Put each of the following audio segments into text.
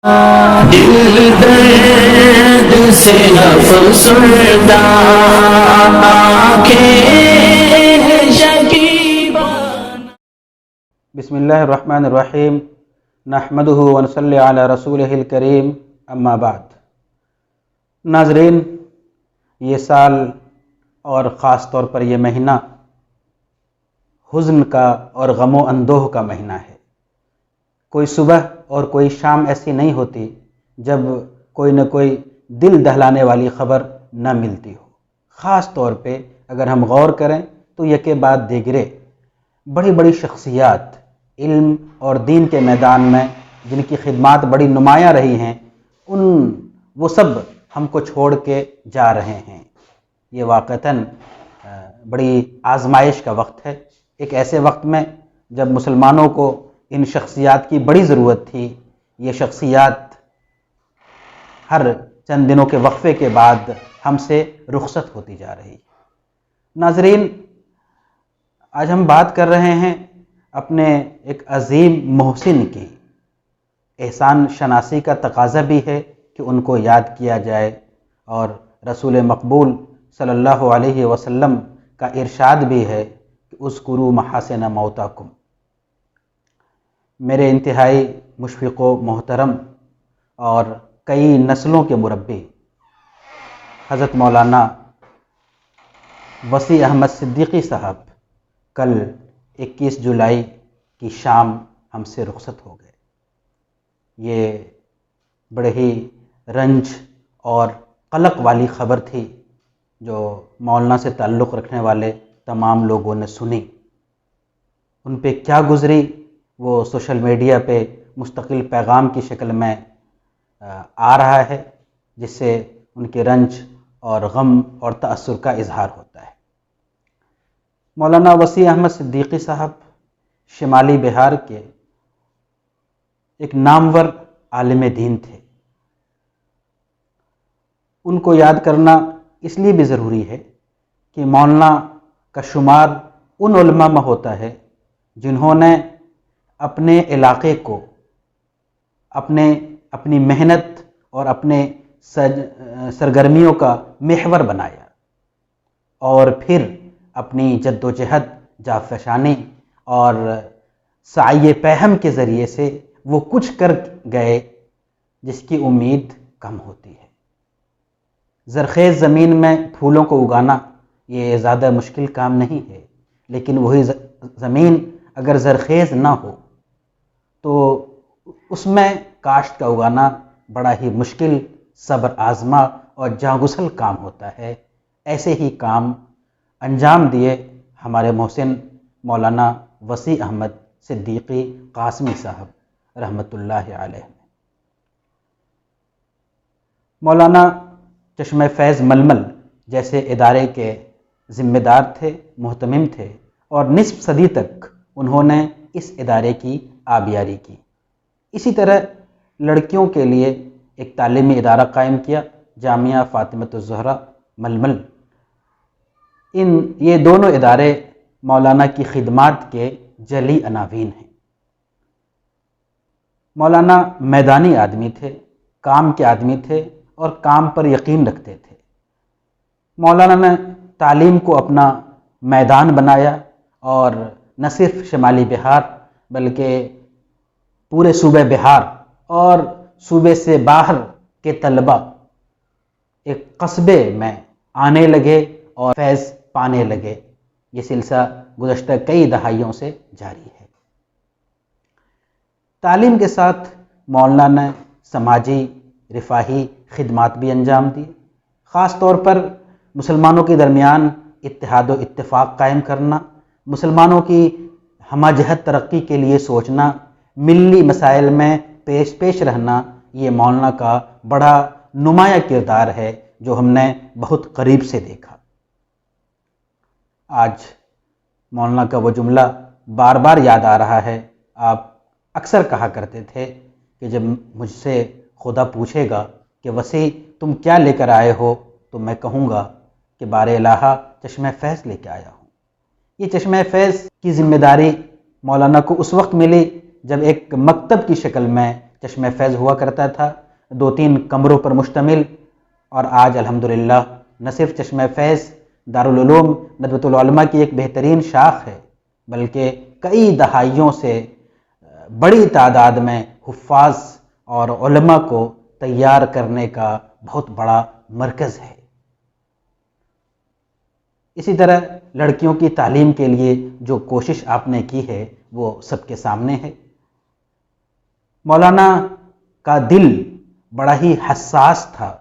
دل درد سے افسردہ آنکھیں شکیبان۔ بسم اللہ الرحمن الرحیم، نحمدہ ونصلی علی رسولہ الکریم، اما بعد۔ ناظرین، یہ سال اور خاص طور پر یہ مہینہ حزن کا اور غم و اندوہ کا مہینہ ہے۔ کوئی صبح اور کوئی شام ایسی نہیں ہوتی جب کوئی نہ کوئی دل دہلانے والی خبر نہ ملتی ہو۔ خاص طور پہ اگر ہم غور کریں تو یکے بعد دیگرے بڑی بڑی شخصیات علم اور دین کے میدان میں جن کی خدمات بڑی نمایاں رہی ہیں، وہ سب ہم کو چھوڑ کے جا رہے ہیں۔ یہ واقعتاً بڑی آزمائش کا وقت ہے۔ ایک ایسے وقت میں جب مسلمانوں کو ان شخصیات کی بڑی ضرورت تھی، یہ شخصیات ہر چند دنوں کے وقفے کے بعد ہم سے رخصت ہوتی جا رہی ہے۔ ناظرین، آج ہم بات کر رہے ہیں اپنے ایک عظیم محسن کی۔ احسان شناسی کا تقاضا بھی ہے کہ ان کو یاد کیا جائے، اور رسول مقبول صلی اللہ علیہ وسلم کا ارشاد بھی ہے کہ اذکروا محاسن موتاکم۔ میرے انتہائی مشفق و محترم اور کئی نسلوں کے مربی حضرت مولانا وسیع احمد صدیقی صاحب کل 21 جولائی کی شام ہم سے رخصت ہو گئے۔ یہ بڑے ہی رنج اور قلق والی خبر تھی جو مولانا سے تعلق رکھنے والے تمام لوگوں نے سنی۔ ان پہ کیا گزری وہ سوشل میڈیا پہ مستقل پیغام کی شکل میں آ رہا ہے، جس سے ان کے رنج اور غم اور تأثر کا اظہار ہوتا ہے۔ مولانا وسیع احمد صدیقی صاحب شمالی بہار کے ایک نامور عالم دین تھے۔ ان کو یاد کرنا اس لیے بھی ضروری ہے کہ مولانا کا شمار ان علماء میں ہوتا ہے جنہوں نے اپنے علاقے کو اپنی محنت اور اپنے سرگرمیوں کا محور بنایا، اور پھر اپنی جد و جہد، جانفشانی اور سعی پیہم کے ذریعے سے وہ کچھ کر گئے جس کی امید کم ہوتی ہے۔ زرخیز زمین میں پھولوں کو اگانا یہ زیادہ مشکل کام نہیں ہے، لیکن وہی زمین اگر زرخیز نہ ہو تو اس میں کاشت کا اگانا بڑا ہی مشکل، صبر آزما اور جاں گسل کام ہوتا ہے۔ ایسے ہی کام انجام دیے ہمارے محسن مولانا وسیع احمد صدیقی قاسمی صاحب رحمۃ اللہ علیہ۔ مولانا چشمہ فیض ململ جیسے ادارے کے ذمہ دار تھے، محتمم تھے، اور نصف صدی تک انہوں نے اس ادارے کی آبیاری کی۔ اسی طرح لڑکیوں کے لیے ایک تعلیمی ادارہ قائم کیا، جامعہ فاطمۃ الزہرا ململ۔ یہ دونوں ادارے مولانا کی خدمات کے جلی عناوین ہیں۔ مولانا میدانی آدمی تھے، کام کے آدمی تھے اور کام پر یقین رکھتے تھے۔ مولانا نے تعلیم کو اپنا میدان بنایا، اور نہ صرف شمالی بہار بلکہ پورے صوبہ بہار اور صوبے سے باہر کے طلباء ایک قصبے میں آنے لگے اور فیض پانے لگے۔ یہ سلسلہ گزشتہ کئی دہائیوں سے جاری ہے۔ تعلیم کے ساتھ مولانا نے سماجی رفاہی خدمات بھی انجام دی۔ خاص طور پر مسلمانوں کے درمیان اتحاد و اتفاق قائم کرنا، مسلمانوں کی ہمہ جہت ترقی کے لیے سوچنا، ملی مسائل میں پیش رہنا، یہ مولانا کا بڑا نمایاں کردار ہے جو ہم نے بہت قریب سے دیکھا۔ آج مولانا کا وہ جملہ بار بار یاد آ رہا ہے۔ آپ اکثر کہا کرتے تھے کہ جب مجھ سے خدا پوچھے گا کہ وسیع تم کیا لے کر آئے ہو، تو میں کہوں گا کہ بار الہ چشمہ فیض لے کے آیا ہوں۔ یہ چشمہ فیض کی ذمہ داری مولانا کو اس وقت ملی جب ایک مکتب کی شکل میں چشمہ فیض ہوا کرتا تھا، 2-3 کمروں پر مشتمل، اور آج الحمدللہ نہ صرف چشمہ فیض دارالعلوم ندوۃ العلماء کی ایک بہترین شاخ ہے، بلکہ کئی دہائیوں سے بڑی تعداد میں حفاظ اور علماء کو تیار کرنے کا بہت بڑا مرکز ہے۔ اسی طرح لڑکیوں کی تعلیم کے لیے جو کوشش آپ نے کی ہے وہ سب کے سامنے ہے۔ مولانا کا دل بڑا ہی حساس تھا،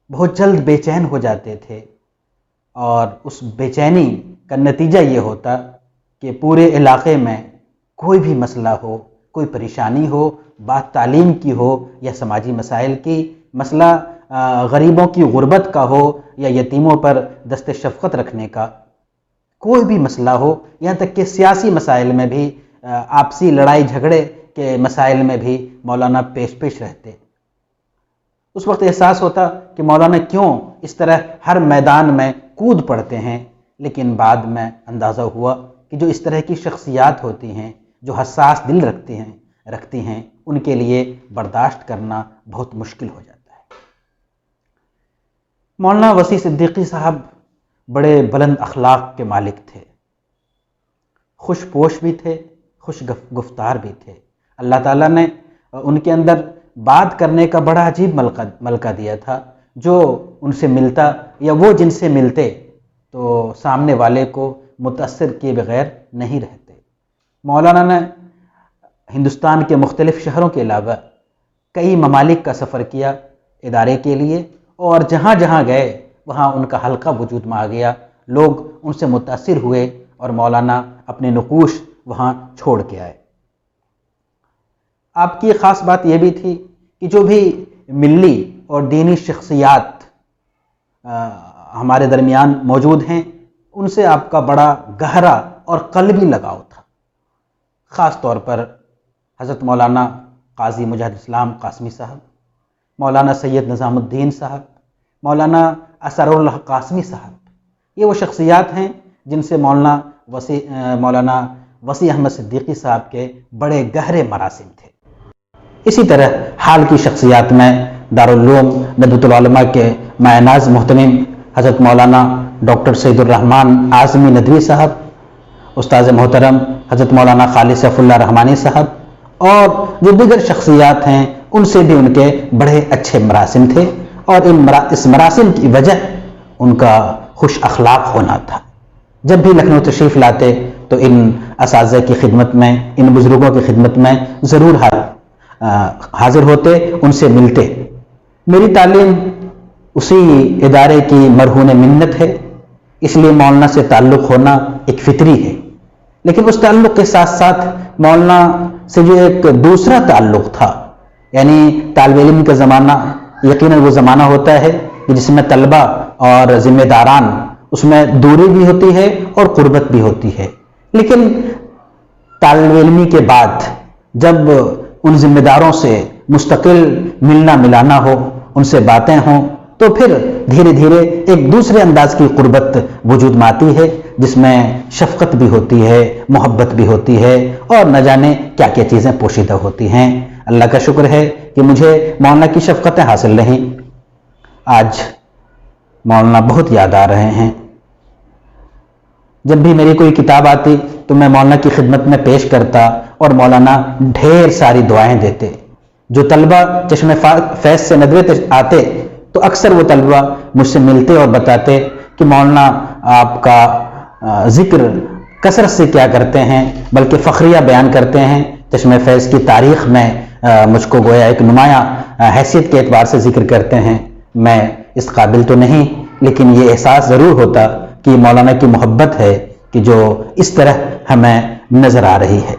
بہت جلد بے چین ہو جاتے تھے، اور اس بے چینی کا نتیجہ یہ ہوتا کہ پورے علاقے میں کوئی بھی مسئلہ ہو، کوئی پریشانی ہو، بات تعلیم کی ہو یا سماجی مسائل کی، مسئلہ غریبوں کی غربت کا ہو یا یتیموں پر دست شفقت رکھنے کا، کوئی بھی مسئلہ ہو، یہاں تک کہ سیاسی مسائل میں بھی، آپسی لڑائی جھگڑے کے مسائل میں بھی مولانا پیش رہتے۔ اس وقت احساس ہوتا کہ مولانا کیوں اس طرح ہر میدان میں کود پڑتے ہیں، لیکن بعد میں اندازہ ہوا کہ جو اس طرح کی شخصیات ہوتی ہیں، جو حساس دل رکھتی ہیں، ان کے لیے برداشت کرنا بہت مشکل ہو جاتا ہے۔ مولانا وسیع صدیقی صاحب بڑے بلند اخلاق کے مالک تھے، خوش پوش بھی تھے، خوش گفتار بھی تھے۔ اللہ تعالیٰ نے ان کے اندر بات کرنے کا بڑا عجیب ملکہ دیا تھا، جو ان سے ملتا یا وہ جن سے ملتے تو سامنے والے کو متاثر کیے بغیر نہیں رہتے۔ مولانا نے ہندوستان کے مختلف شہروں کے علاوہ کئی ممالک کا سفر کیا ادارے کے لیے، اور جہاں جہاں گئے وہاں ان کا حلقہ وجود میں آ گیا، لوگ ان سے متاثر ہوئے اور مولانا اپنے نقوش وہاں چھوڑ کے آئے۔ آپ کی خاص بات یہ بھی تھی کہ جو بھی ملی اور دینی شخصیات ہمارے درمیان موجود ہیں، ان سے آپ کا بڑا گہرا اور قلبی لگاؤ تھا۔ خاص طور پر حضرت مولانا قاضی مجاہد اسلام قاسمی صاحب، مولانا سید نظام الدین صاحب، مولانا اسرار اللہ قاسمی صاحب، یہ وہ شخصیات ہیں جن سے مولانا وسیع احمد صدیقی صاحب کے بڑے گہرے مراسم تھے۔ اسی طرح حال کی شخصیات میں دارالعلوم ندوۃ العلماء کے مایہ ناز محتمم حضرت مولانا ڈاکٹر سید الرحمن اعظمی ندوی صاحب، استاذ محترم حضرت مولانا خالد سیف اللہ رحمانی صاحب، اور جو دیگر شخصیات ہیں ان سے بھی ان کے بڑے اچھے مراسم تھے، اور اس مراسم کی وجہ ان کا خوش اخلاق ہونا تھا۔ جب بھی لکھنؤ تشریف لاتے تو ان اساتذہ کی خدمت میں، ان بزرگوں کی خدمت میں ضرور حاضر ہوتے، ان سے ملتے۔ میری تعلیم اسی ادارے کی مرہون منت ہے، اس لیے مولانا سے تعلق ہونا ایک فطری ہے، لیکن اس تعلق کے ساتھ ساتھ مولانا سے جو ایک دوسرا تعلق تھا، یعنی طالب علم کا زمانہ یقیناً وہ زمانہ ہوتا ہے کہ جس میں طلبہ اور ذمہ داران، اس میں دوری بھی ہوتی ہے اور قربت بھی ہوتی ہے، لیکن طالب علمی کے بعد جب ان ذمہ داروں سے مستقل ملنا ملانا ہو، ان سے باتیں ہوں، تو پھر دھیرے دھیرے ایک دوسرے انداز کی قربت وجود میں آتی ہے، جس میں شفقت بھی ہوتی ہے، محبت بھی ہوتی ہے، اور نہ جانے کیا کیا چیزیں پوشیدہ ہوتی ہیں۔ اللہ کا شکر ہے کہ مجھے مولانا کی شفقتیں حاصل رہیں۔ آج مولانا بہت یاد آ رہے ہیں۔ جب بھی میری کوئی کتاب آتی تو میں مولانا کی خدمت میں پیش کرتا، اور مولانا ڈھیر ساری دعائیں دیتے۔ جو طلبہ چشمہ فیض سے ندوے آتے تو اکثر وہ طلبہ مجھ سے ملتے اور بتاتے کہ مولانا آپ کا ذکر کثرت سے کیا کرتے ہیں، بلکہ فخریہ بیان کرتے ہیں، چشمہ فیض کی تاریخ میں مجھ کو گویا ایک نمایاں حیثیت کے اعتبار سے ذکر کرتے ہیں۔ میں اس قابل تو نہیں، لیکن یہ احساس ضرور ہوتا کہ مولانا کی محبت ہے کہ جو اس طرح ہمیں نظر آ رہی ہے۔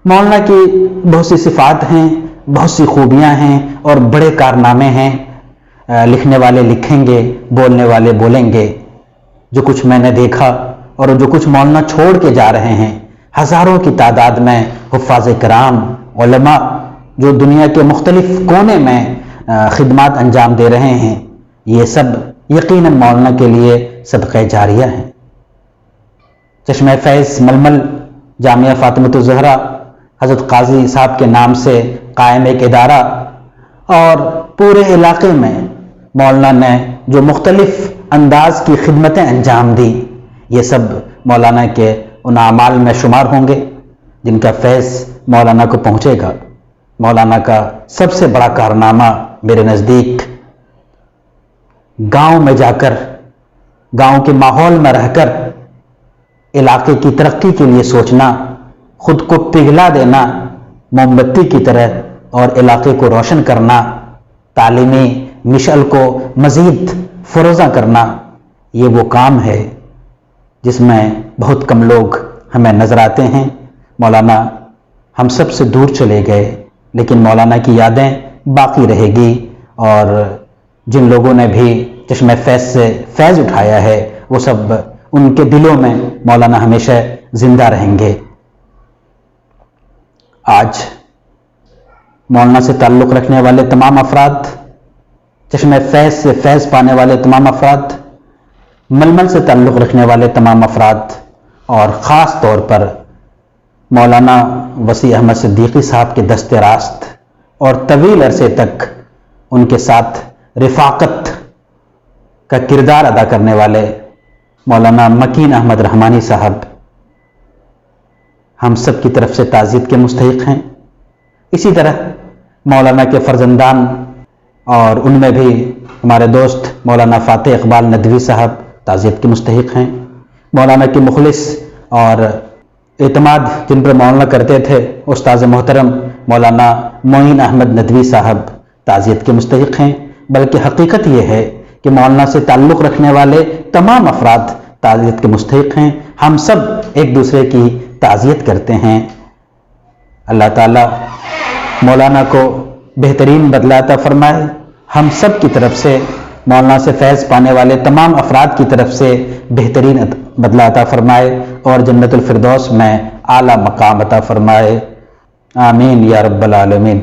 مولانا کی بہت سی صفات ہیں، بہت سی خوبیاں ہیں اور بڑے کارنامے ہیں۔ لکھنے والے لکھیں گے، بولنے والے بولیں گے۔ جو کچھ میں نے دیکھا اور جو کچھ مولانا چھوڑ کے جا رہے ہیں، ہزاروں کی تعداد میں حفاظ کرام، علماء جو دنیا کے مختلف کونے میں خدمات انجام دے رہے ہیں، یہ سب یقیناً مولانا کے لیے صدقہ جاریہ ہیں۔ چشمہ فیض ململ، جامعہ فاطمۃ الزہرا، حضرت قاضی صاحب کے نام سے قائم ایک ادارہ، اور پورے علاقے میں مولانا نے جو مختلف انداز کی خدمتیں انجام دی، یہ سب مولانا کے ان اعمال میں شمار ہوں گے جن کا فیض مولانا کو پہنچے گا۔ مولانا کا سب سے بڑا کارنامہ میرے نزدیک گاؤں میں جا کر، گاؤں کے ماحول میں رہ کر علاقے کی ترقی کے لیے سوچنا، خود کو پگھلا دینا موم بتی کی طرح اور علاقے کو روشن کرنا، تعلیمی مشعل کو مزید فروزاں کرنا، یہ وہ کام ہے جس میں بہت کم لوگ ہمیں نظر آتے ہیں۔ مولانا ہم سب سے دور چلے گئے، لیکن مولانا کی یادیں باقی رہے گی، اور جن لوگوں نے بھی چشمہ فیض سے فیض اٹھایا ہے وہ سب ان کے دلوں میں مولانا ہمیشہ زندہ رہیں گے۔ آج مولانا سے تعلق رکھنے والے تمام افراد، چشمہ فیض سے فیض پانے والے تمام افراد، ململ سے تعلق رکھنے والے تمام افراد، اور خاص طور پر مولانا وسیع احمد صدیقی صاحب کے دست راست اور طویل عرصے تک ان کے ساتھ رفاقت کا کردار ادا کرنے والے مولانا مکین احمد رحمانی صاحب ہم سب کی طرف سے تعزیت کے مستحق ہیں۔ اسی طرح مولانا کے فرزندان، اور ان میں بھی ہمارے دوست مولانا فاتح اقبال ندوی صاحب تعزیت کے مستحق ہیں۔ مولانا کے مخلص اور اعتماد جن پر مولانا کرتے تھے استاذ محترم مولانا معین احمد ندوی صاحب تعزیت کے مستحق ہیں۔ بلکہ حقیقت یہ ہے کہ مولانا سے تعلق رکھنے والے تمام افراد تعزیت کے مستحق ہیں۔ ہم سب ایک دوسرے کی تعزیت کرتے ہیں۔ اللہ تعالیٰ مولانا کو بہترین بدلہ عطا فرمائے۔ ہم سب کی طرف سے، مولانا سے فیض پانے والے تمام افراد کی طرف سے بہترین بدلہ عطا فرمائے، اور جنت الفردوس میں اعلیٰ مقام عطا فرمائے۔ آمین یا رب العالمین۔